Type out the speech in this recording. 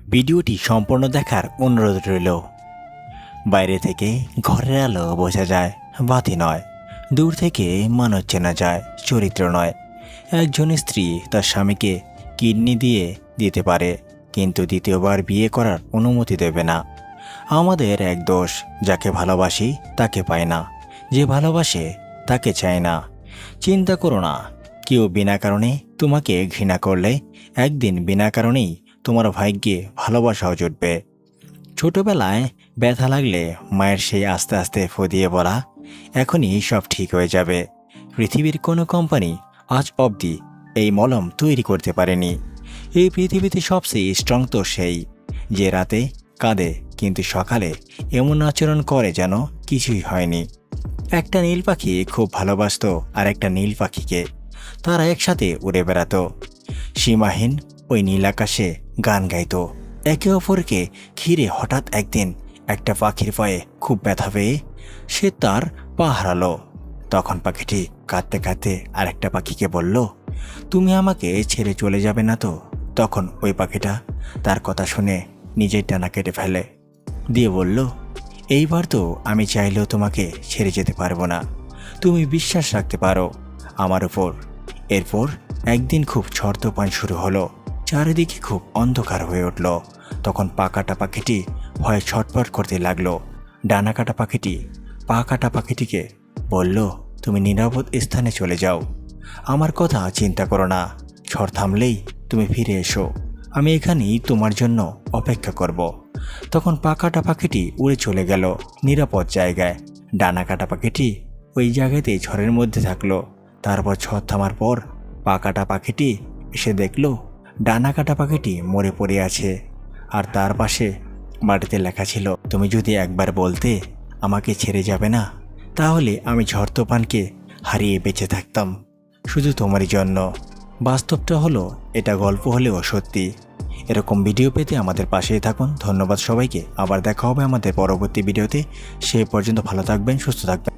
ভিডিওটি সম্পূর্ণ দেখার অনুরোধ রইল। বাইরে থেকে ঘরের আলো বোঝা যায়, বাতি নয়। দূর থেকে মানুষ চেনা যায়, চরিত্র নয়। একজন স্ত্রী তার স্বামীকে কিডনি দিয়ে দিতে পারে, কিন্তু দ্বিতীয়বার বিয়ে করার অনুমতি দেবে না। আমাদের এক দোষ, যাকে ভালোবাসি তাকে পায় না, যে ভালোবাসে তাকে চায় না। চিন্তা করো না, কেউ বিনা কারণে তোমাকে ঘৃণা করলে একদিন বিনা কারণেই তোমার ভাগ্যে ভালোবাসাও জুটবে। ছোটবেলায় ব্যথা লাগলে মায়ের সেই আস্তে আস্তে ফু দিয়ে বলা, এখনই সব ঠিক হয়ে যাবে। পৃথিবীর কোনো কোম্পানি আজ অবধি এই মলম তৈরি করতে পারেনি। এই পৃথিবীতে সবচেয়ে স্ট্রং তো সেই, যে রাতে কাঁদে কিন্তু সকালে এমন আচরণ করে যেন কিছুই হয়নি। একটা নীল পাখি খুব ভালোবাসতো আর একটা নীল পাখিকে। তারা একসাথে উড়ে বেড়াতো, সীমাহীন ওই নীল আকাশে গান গাইতো। একে অপরকে ঘিরে হঠাৎ একদিন একটা পাখির পায়ে খুব ব্যথা পেয়ে সে তার পা হারালো। তখন পাখিটি কাঁদতে কাঁদতে আরেকটা পাখিকে বলল, তুমি আমাকে ছেড়ে চলে যাবে না তো? তখন ওই পাখিটা তার কথা শুনে নিজের ডানা কেটে ফেলে, দিয়ে বলল, এইবার তো আমি চাইলেও তোমাকে ছেড়ে যেতে পারবো না। তুমি বিশ্বাস রাখতে পারো আমার উপর। এরপর একদিন খুব ঝড় তুফান শুরু হলো, চারিদিকে খুব অন্ধকার হয়ে উঠল। তখন পা কাটা পাখিটি ভয়ে ছটফট করতে লাগলো। ডানা কাটা পাখিটি পা কাটা পাখিটিকে বলল, তুমি নিরাপদ স্থানে চলে যাও, আমার কথা চিন্তা করো না। ঝড় থামলেই তুমি ফিরে এসো, আমি এখানেই তোমার জন্য অপেক্ষা করব। তখন পা কাটা পাখিটি উড়ে চলে গেল নিরাপদ জায়গায়। ডানা কাটা পাখিটি ওই জায়গাতেই ঝড়ের মধ্যে থাকলো। তারপর ঝড় থামার পর পা কাটা পাখিটি এসে দেখলো ডানা কাটা পাখিটি মরে পড়ে আছে, আর তার পাশে মাটিতে লেখা ছিল, তুমি যদি একবার বলতে আমাকে ছেড়ে যাবে না, তাহলে আমি ঝড় তুফানকে হারিয়ে বেঁচে থাকতাম শুধু তোমারই জন্য। বাস্তবটা হলো, এটা গল্প হলেও সত্যি। এরকম ভিডিও পেতে আমাদের পাশেই থাকুন। ধন্যবাদ সবাইকে। আবার দেখা হবে আমাদের পরবর্তী ভিডিওতে। সেই পর্যন্ত ভালো থাকবেন, সুস্থ থাকবেন।